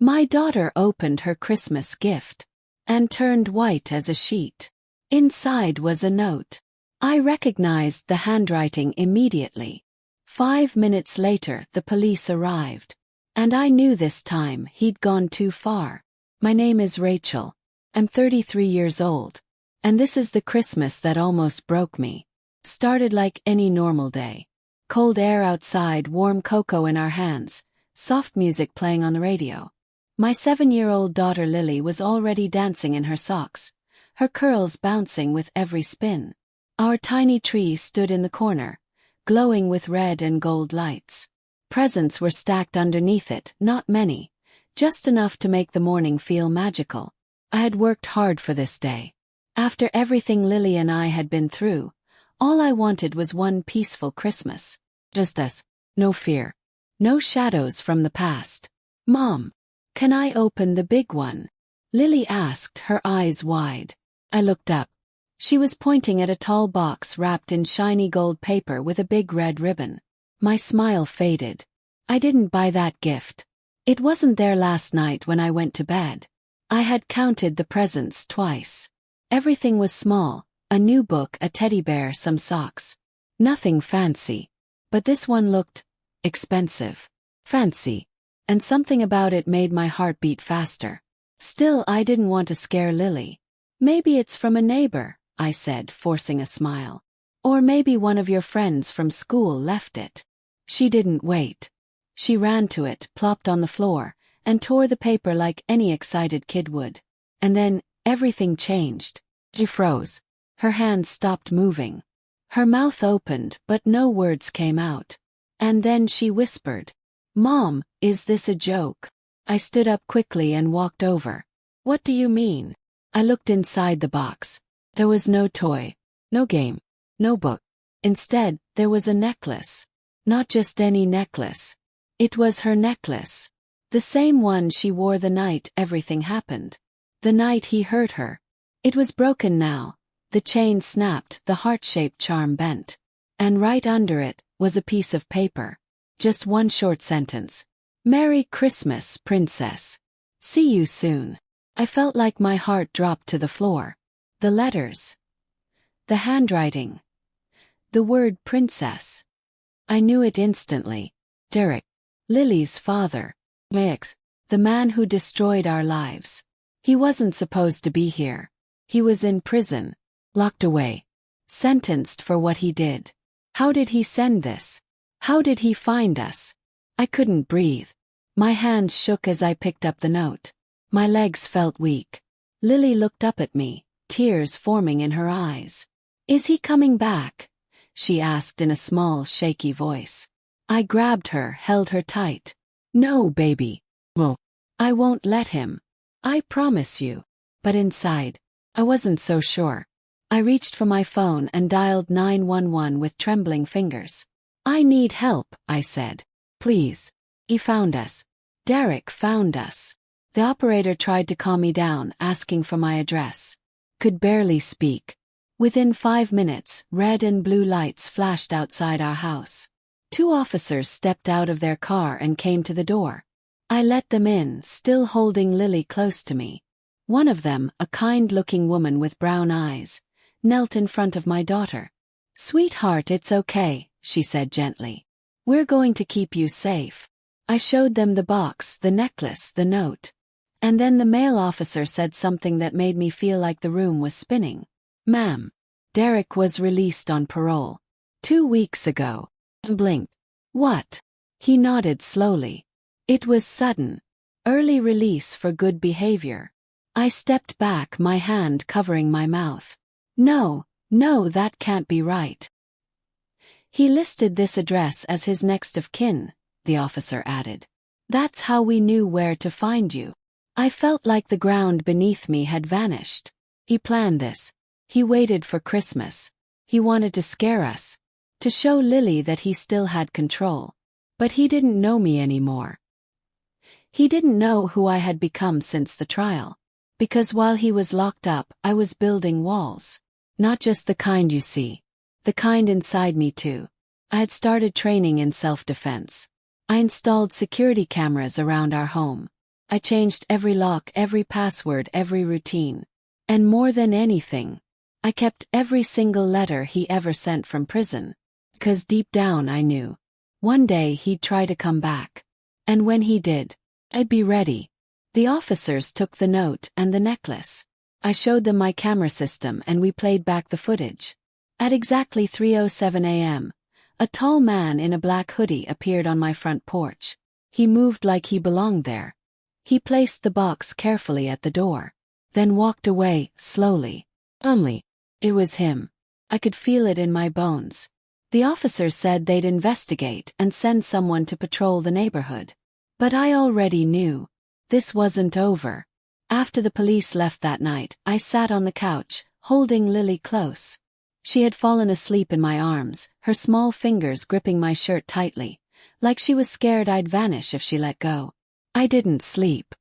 My daughter opened her Christmas gift and turned white as a sheet. Inside was a note. I recognized the handwriting immediately. 5 minutes later, the police arrived. And I knew this time he'd gone too far. My name is Rachel. I'm 33 years old. And this is the Christmas that almost broke me. Started like any normal day. Cold air outside, warm cocoa in our hands, soft music playing on the radio. My 7-year-old daughter Lily was already dancing in her socks, her curls bouncing with every spin. Our tiny tree stood in the corner, glowing with red and gold lights. Presents were stacked underneath it, not many, just enough to make the morning feel magical. I had worked hard for this day. After everything Lily and I had been through, all I wanted was one peaceful Christmas. Just us. No fear. No shadows from the past. Mom, can I open the big one? Lily asked, her eyes wide. I looked up. She was pointing at a tall box wrapped in shiny gold paper with a big red ribbon. My smile faded. I didn't buy that gift. It wasn't there last night when I went to bed. I had counted the presents twice. Everything was small, a new book, a teddy bear, some socks. Nothing fancy. But this one looked expensive. Fancy. And something about it made my heart beat faster. Still, I didn't want to scare Lily. Maybe it's from a neighbor, I said, forcing a smile. Or maybe one of your friends from school left it. She didn't wait. She ran to it, plopped on the floor, and tore the paper like any excited kid would. And then, everything changed. She froze. Her hands stopped moving. Her mouth opened, but no words came out. And then she whispered, "Mom, is this a joke?" I stood up quickly and walked over. "What do you mean?" I looked inside the box. There was no toy, no game, no book. Instead, there was a necklace. Not just any necklace. It was her necklace. The same one she wore the night everything happened. The night he hurt her. It was broken now. The chain snapped, the heart-shaped charm bent. And right under it was a piece of paper. Just one short sentence. "Merry Christmas, Princess. See you soon." I felt like my heart dropped to the floor. The letters. The handwriting. The word princess. I knew it instantly. Derek. Lily's father. My ex. The man who destroyed our lives. He wasn't supposed to be here. He was in prison. Locked away. Sentenced for what he did. How did he send this? How did he find us? I couldn't breathe. My hands shook as I picked up the note. My legs felt weak. Lily looked up at me, tears forming in her eyes. "Is he coming back?" she asked in a small, shaky voice. I grabbed her, held her tight. "No, baby. No. I won't let him. I promise you." But inside, I wasn't so sure. I reached for my phone and dialed 911 with trembling fingers. "I need help," I said. "Please." He found us. Derek found us. The operator tried to calm me down, asking for my address. Could barely speak. Within 5 minutes, red and blue lights flashed outside our house. 2 officers stepped out of their car and came to the door. I let them in, still holding Lily close to me. One of them, a kind-looking woman with brown eyes, knelt in front of my daughter. "Sweetheart, it's okay," she said gently. "We're going to keep you safe." I showed them the box, the necklace, the note. And then the male officer said something that made me feel like the room was spinning. "Ma'am, Derek was released on parole 2 weeks ago." I blinked. "What?" He nodded slowly. "It was sudden. Early release for good behavior." I stepped back, my hand covering my mouth. No, that can't be right." "He listed this address as his next of kin," the officer added. "That's how we knew where to find you." I felt like the ground beneath me had vanished. He planned this. He waited for Christmas. He wanted to scare us. To show Lily that he still had control. But he didn't know me anymore. He didn't know who I had become since the trial. Because while he was locked up, I was building walls. Not just the kind you see. The kind inside me too. I had started training in self-defense. I installed security cameras around our home. I changed every lock, every password, every routine. And more than anything, I kept every single letter he ever sent from prison. 'Cause deep down I knew one day he'd try to come back. And when he did, I'd be ready. The officers took the note and the necklace. I showed them my camera system and we played back the footage. At exactly 3:07 a.m., a tall man in a black hoodie appeared on my front porch. He moved like he belonged there. He placed the box carefully at the door, then walked away, slowly. It was him. I could feel it in my bones. The officers said they'd investigate and send someone to patrol the neighborhood. But I already knew. This wasn't over. After the police left that night, I sat on the couch, holding Lily close. She had fallen asleep in my arms, her small fingers gripping my shirt tightly, like she was scared I'd vanish if she let go. I didn't sleep.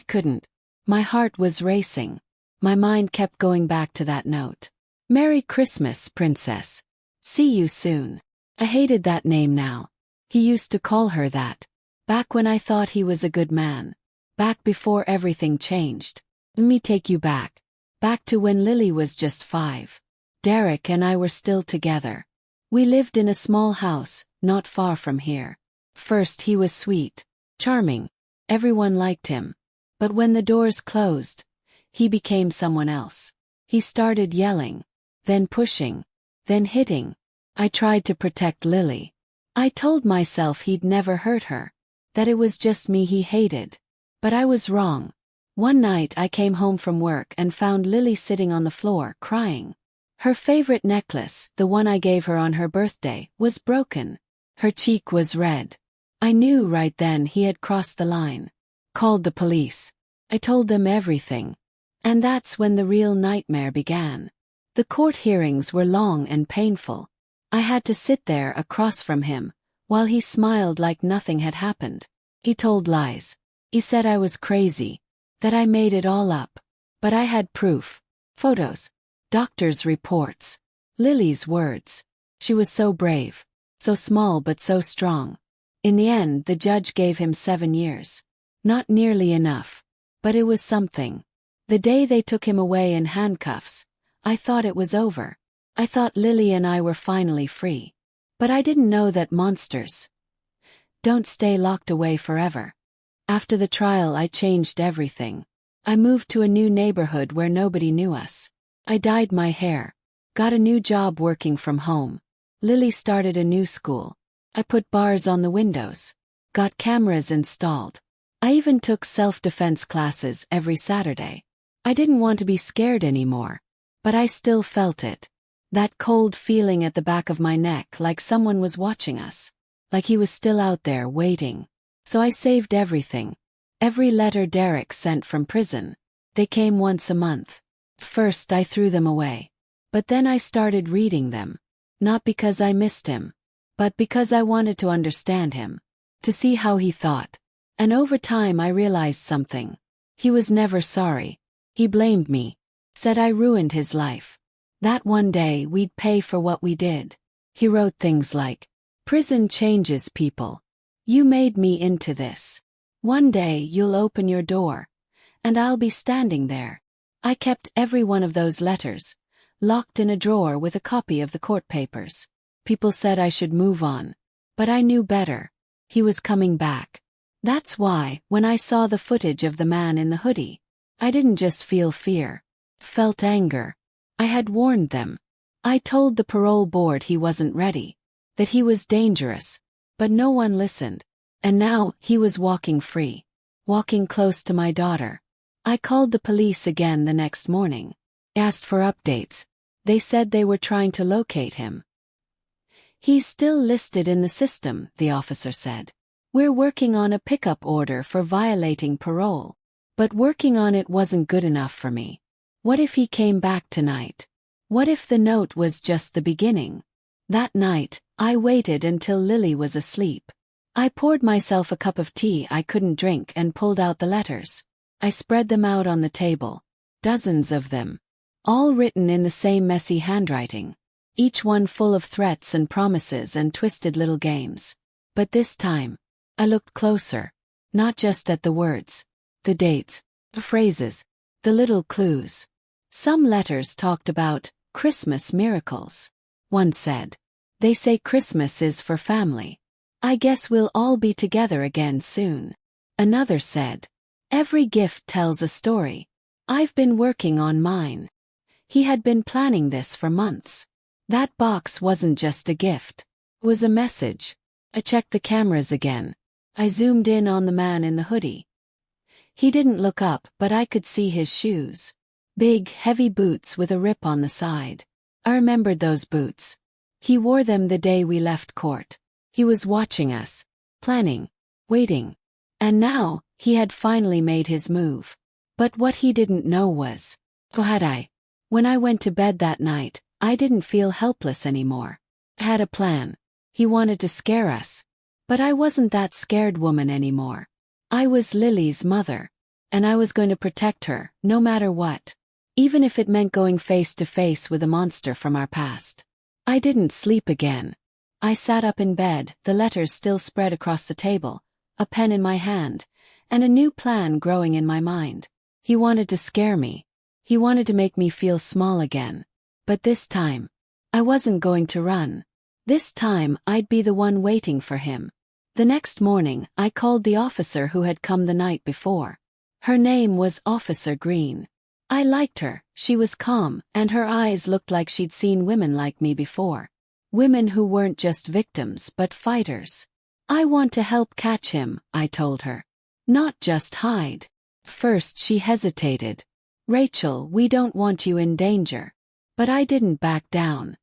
Couldn't. My heart was racing. My mind kept going back to that note. "Merry Christmas, Princess. See you soon." I hated that name now. He used to call her that. Back when I thought he was a good man. Back before everything changed. Let me take you back. Back to when Lily was just 5. Derek and I were still together. We lived in a small house, not far from here. First he was sweet, charming. Everyone liked him. But when the doors closed, he became someone else. He started yelling, then pushing, then hitting. I tried to protect Lily. I told myself he'd never hurt her, that it was just me he hated. But I was wrong. One night I came home from work and found Lily sitting on the floor, crying. Her favorite necklace, the one I gave her on her birthday, was broken. Her cheek was red. I knew right then he had crossed the line. Called the police. I told them everything. And that's when the real nightmare began. The court hearings were long and painful. I had to sit there across from him, while he smiled like nothing had happened. He told lies. He said I was crazy, that I made it all up. But I had proof. Photos. Doctors' reports. Lily's words. She was so brave. So small but so strong. In the end, the judge gave him 7 years. Not nearly enough. But it was something. The day they took him away in handcuffs, I thought it was over. I thought Lily and I were finally free. But I didn't know that monsters don't stay locked away forever. After the trial, I changed everything. I moved to a new neighborhood where nobody knew us. I dyed my hair. Got a new job working from home. Lily started a new school. I put bars on the windows. Got cameras installed. I even took self-defense classes every Saturday. I didn't want to be scared anymore. But I still felt it. That cold feeling at the back of my neck, like someone was watching us. Like he was still out there waiting. So I saved everything. Every letter Derek sent from prison. They came once a month. First I threw them away. But then I started reading them. Not because I missed him. But because I wanted to understand him. To see how he thought. And over time I realized something. He was never sorry. He blamed me. Said I ruined his life. That one day we'd pay for what we did. He wrote things like, "Prison changes people. You made me into this. One day you'll open your door. And I'll be standing there." I kept every one of those letters, locked in a drawer with a copy of the court papers. People said I should move on. But I knew better. He was coming back. That's why, when I saw the footage of the man in the hoodie, I didn't just feel fear. Felt anger. I had warned them. I told the parole board he wasn't ready. That he was dangerous. But no one listened. And now, he was walking free. Walking close to my daughter. I called the police again the next morning. Asked for updates. They said they were trying to locate him. "He's still listed in the system," the officer said. "We're working on a pickup order for violating parole." But working on it wasn't good enough for me. What if he came back tonight? What if the note was just the beginning? That night, I waited until Lily was asleep. I poured myself a cup of tea I couldn't drink and pulled out the letters. I spread them out on the table. Dozens of them. All written in the same messy handwriting. Each one full of threats and promises and twisted little games. But this time, I looked closer. Not just at the words. The dates, the phrases, the little clues. Some letters talked about Christmas miracles. One said, "They say Christmas is for family. I guess we'll all be together again soon." Another said, "Every gift tells a story. I've been working on mine." He had been planning this for months. That box wasn't just a gift. It was a message. I checked the cameras again. I zoomed in on the man in the hoodie. He didn't look up, but I could see his shoes. Big, heavy boots with a rip on the side. I remembered those boots. He wore them the day we left court. He was watching us, planning, waiting. And now, he had finally made his move. But what he didn't know was, when I went to bed that night, I didn't feel helpless anymore. I had a plan. He wanted to scare us. But I wasn't that scared woman anymore. I was Lily's mother. And I was going to protect her, no matter what. Even if it meant going face to face with a monster from our past. I didn't sleep again. I sat up in bed, the letters still spread across the table, a pen in my hand, and a new plan growing in my mind. He wanted to scare me. He wanted to make me feel small again. But this time, I wasn't going to run. This time, I'd be the one waiting for him. The next morning, I called the officer who had come the night before. Her name was Officer Green. I liked her, she was calm, and her eyes looked like she'd seen women like me before. Women who weren't just victims but fighters. "I want to help catch him," I told her. "Not just hide." First she hesitated. "Rachel, we don't want you in danger." But I didn't back down.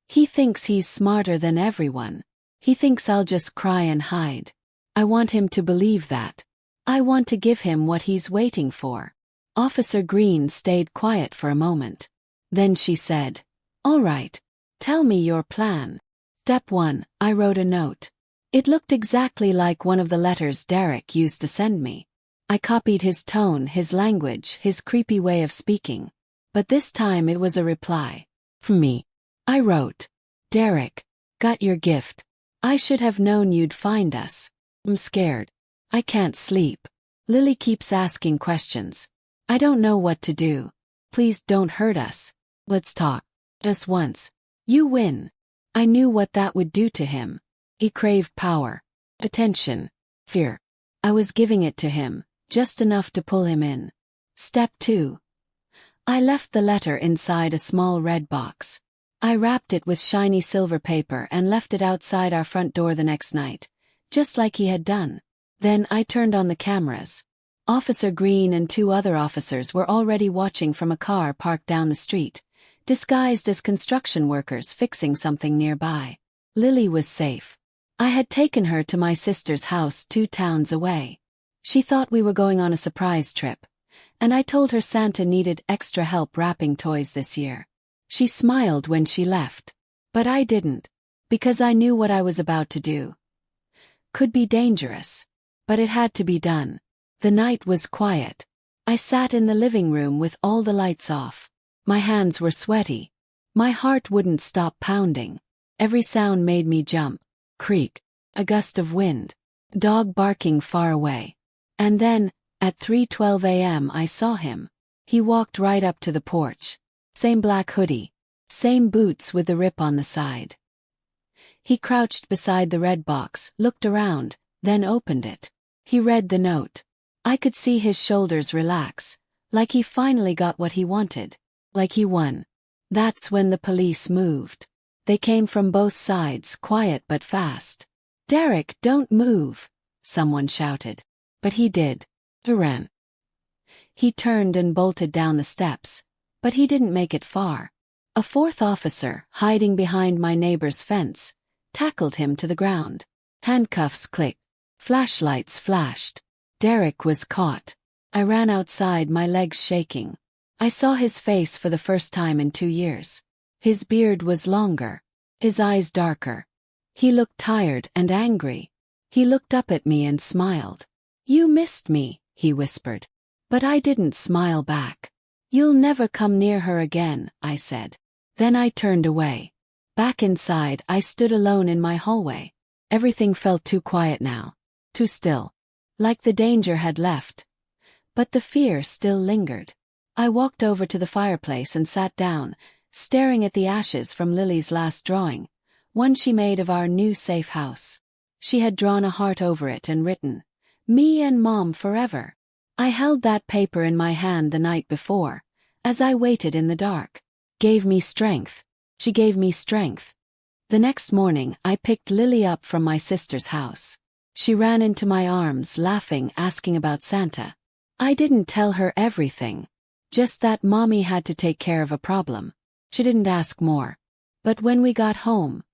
"He thinks he's smarter than everyone. He thinks I'll just cry and hide. I want him to believe that. I want to give him what he's waiting for." Officer Green stayed quiet for a moment. Then she said, "All right. Tell me your plan." Step 1, I wrote a note. It looked exactly like one of the letters Derek used to send me. I copied his tone, his language, his creepy way of speaking. But this time it was a reply. From me. I wrote, "Derek, got your gift. I should have known you'd find us. I'm scared. I can't sleep. Lily keeps asking questions. I don't know what to do. Please don't hurt us. Let's talk. Just once. You win." I knew what that would do to him. He craved power, attention, fear. I was giving it to him, just enough to pull him in. Step 2. I left the letter inside a small red box. I wrapped it with shiny silver paper and left it outside our front door the next night, just like he had done. Then I turned on the cameras. Officer Green and 2 other officers were already watching from a car parked down the street, disguised as construction workers fixing something nearby. Lily was safe. I had taken her to my sister's house 2 towns away. She thought we were going on a surprise trip, and I told her Santa needed extra help wrapping toys this year. She smiled when she left. But I didn't, because I knew what I was about to do. Could be dangerous. But it had to be done. The night was quiet. I sat in the living room with all the lights off. My hands were sweaty. My heart wouldn't stop pounding. Every sound made me jump. Creak. A gust of wind. Dog barking far away. And then, at 3:12 a.m. I saw him. He walked right up to the porch. Same black hoodie. Same boots with the rip on the side. He crouched beside the red box, looked around, then opened it. He read the note. I could see his shoulders relax, like he finally got what he wanted, like he won. That's when the police moved. They came from both sides, quiet but fast. "Derek, don't move," someone shouted. But he did. He ran. He turned and bolted down the steps, but he didn't make it far. A 4th officer, hiding behind my neighbor's fence, tackled him to the ground. Handcuffs clicked. Flashlights flashed. Derek was caught. I ran outside, my legs shaking. I saw his face for the first time in 2 years. His beard was longer. His eyes darker. He looked tired and angry. He looked up at me and smiled. "You missed me," he whispered. But I didn't smile back. "You'll never come near her again," I said. Then I turned away. Back inside, I stood alone in my hallway. Everything felt too quiet now. Too still. Like the danger had left. but the fear still lingered. I walked over to the fireplace and sat down, staring at the ashes from Lily's last drawing, one she made of our new safe house. She had drawn a heart over it and written, "Me and Mom forever." I held that paper in my hand the night before, as I waited in the dark. Gave me strength. She gave me strength. The next morning, I picked Lily up from my sister's house. She ran into my arms, laughing, asking about Santa. I didn't tell her everything. Just that Mommy had to take care of a problem. She didn't ask more. But when we got home,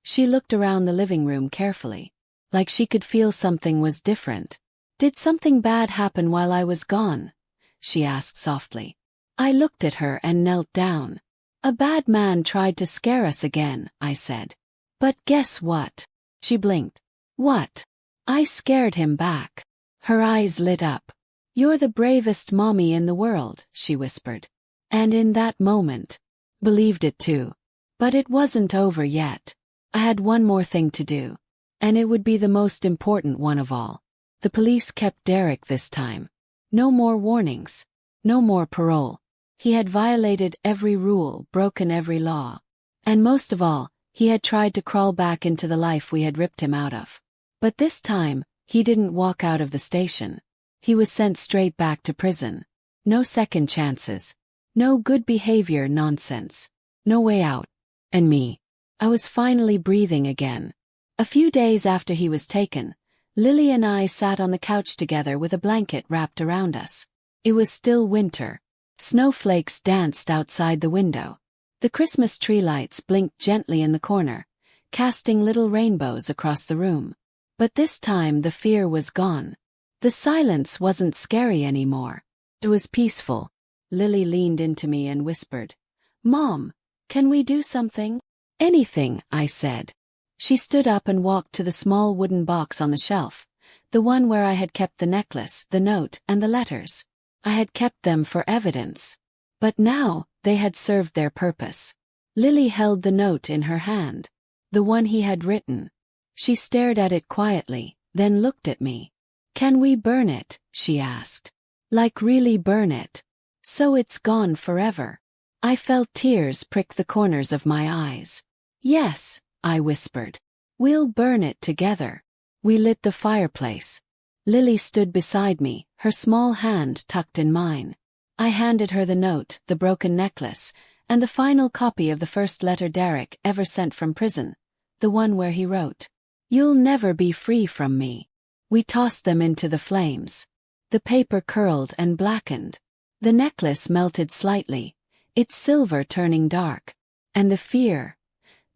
she looked around the living room carefully, like she could feel something was different. "Did something bad happen while I was gone?" she asked softly. I looked at her and knelt down. "A bad man tried to scare us again," I said. "But guess what?" She blinked. "What?" "I scared him back." Her eyes lit up. "You're the bravest mommy in the world," she whispered. And in that moment, believed it too. But it wasn't over yet. I had one more thing to do. And it would be the most important one of all. The police kept Derek this time. No more warnings. No more parole. He had violated every rule, broken every law. And most of all, he had tried to crawl back into the life we had ripped him out of. But this time, he didn't walk out of the station. He was sent straight back to prison. No second chances. No good behavior nonsense. No way out. And me. I was finally breathing again. A few days after he was taken, Lily and I sat on the couch together with a blanket wrapped around us. It was still winter. Snowflakes danced outside the window. The Christmas tree lights blinked gently in the corner, casting little rainbows across the room. But this time the fear was gone. The silence wasn't scary anymore. It was peaceful. Lily leaned into me and whispered, "Mom, can we do something?" "Anything," I said. She stood up and walked to the small wooden box on the shelf, the one where I had kept the necklace, the note, and the letters. I had kept them for evidence. But now, they had served their purpose. Lily held the note in her hand, the one he had written. She stared at it quietly, then looked at me. "Can we burn it?" she asked. "Like really burn it? So it's gone forever?" I felt tears prick the corners of my eyes. "Yes," I whispered. "We'll burn it together." We lit the fireplace. Lily stood beside me, her small hand tucked in mine. I handed her the note, the broken necklace, and the final copy of the first letter Derek ever sent from prison, the one where he wrote, "You'll never be free from me." We tossed them into the flames. The paper curled and blackened. The necklace melted slightly, its silver turning dark. And the fear,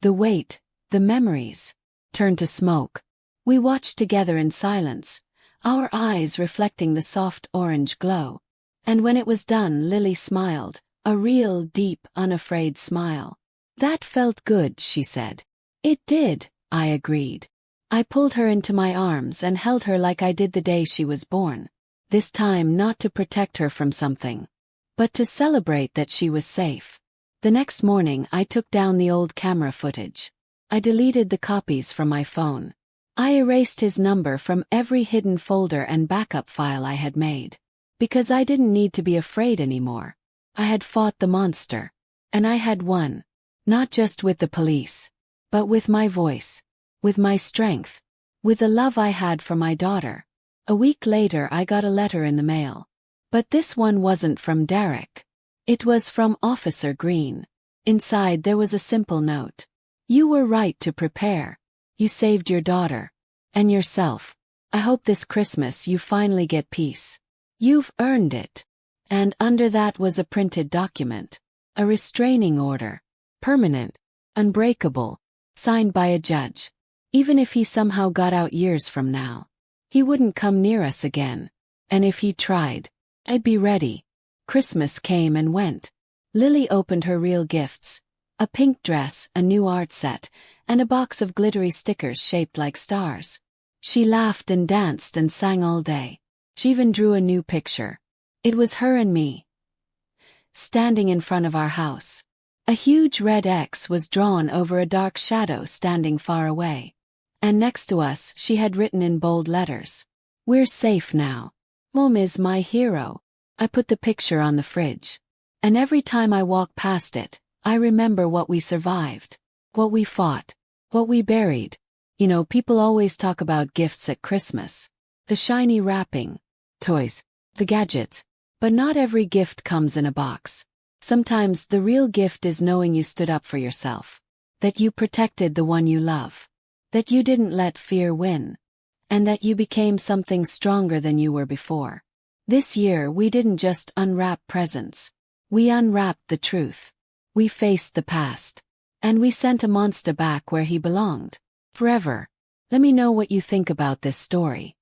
the weight, the memories, turned to smoke. We watched together in silence, our eyes reflecting the soft orange glow. And when it was done, Lily smiled, a real, deep, unafraid smile. "That felt good," she said. "It did," I agreed. I pulled her into my arms and held her like I did the day she was born. This time not to protect her from something, but to celebrate that she was safe. The next morning I took down the old camera footage. I deleted the copies from my phone. I erased his number from every hidden folder and backup file I had made. Because I didn't need to be afraid anymore. I had fought the monster. And I had won. Not just with the police, but with my voice. With my strength. With the love I had for my daughter. A week later I got a letter in the mail. But this one wasn't from Derek. It was from Officer Green. Inside there was a simple note. "You were right to prepare. You saved your daughter. And yourself. I hope this Christmas you finally get peace. You've earned it." And under that was a printed document. A restraining order. Permanent. Unbreakable. Signed by a judge. Even if he somehow got out years from now, he wouldn't come near us again. And if he tried, I'd be ready. Christmas came and went. Lily opened her real gifts. A pink dress, a new art set, and a box of glittery stickers shaped like stars. She laughed and danced and sang all day. She even drew a new picture. It was her and me, standing in front of our house. A huge red X was drawn over a dark shadow standing far away. And next to us she had written in bold letters, "We're safe now. Mom is my hero. I put the picture on the fridge. And every time I walk past it, I remember what we survived, what we fought, what we buried. You know, people always talk about gifts at Christmas. The shiny wrapping, toys, the gadgets. But not every gift comes in a box. Sometimes the real gift is knowing you stood up for yourself. That you protected the one you love. That you didn't let fear win. And that you became something stronger than you were before. This year we didn't just unwrap presents. We unwrapped the truth. We faced the past. And we sent a monster back where he belonged. Forever. Let me know what you think about this story.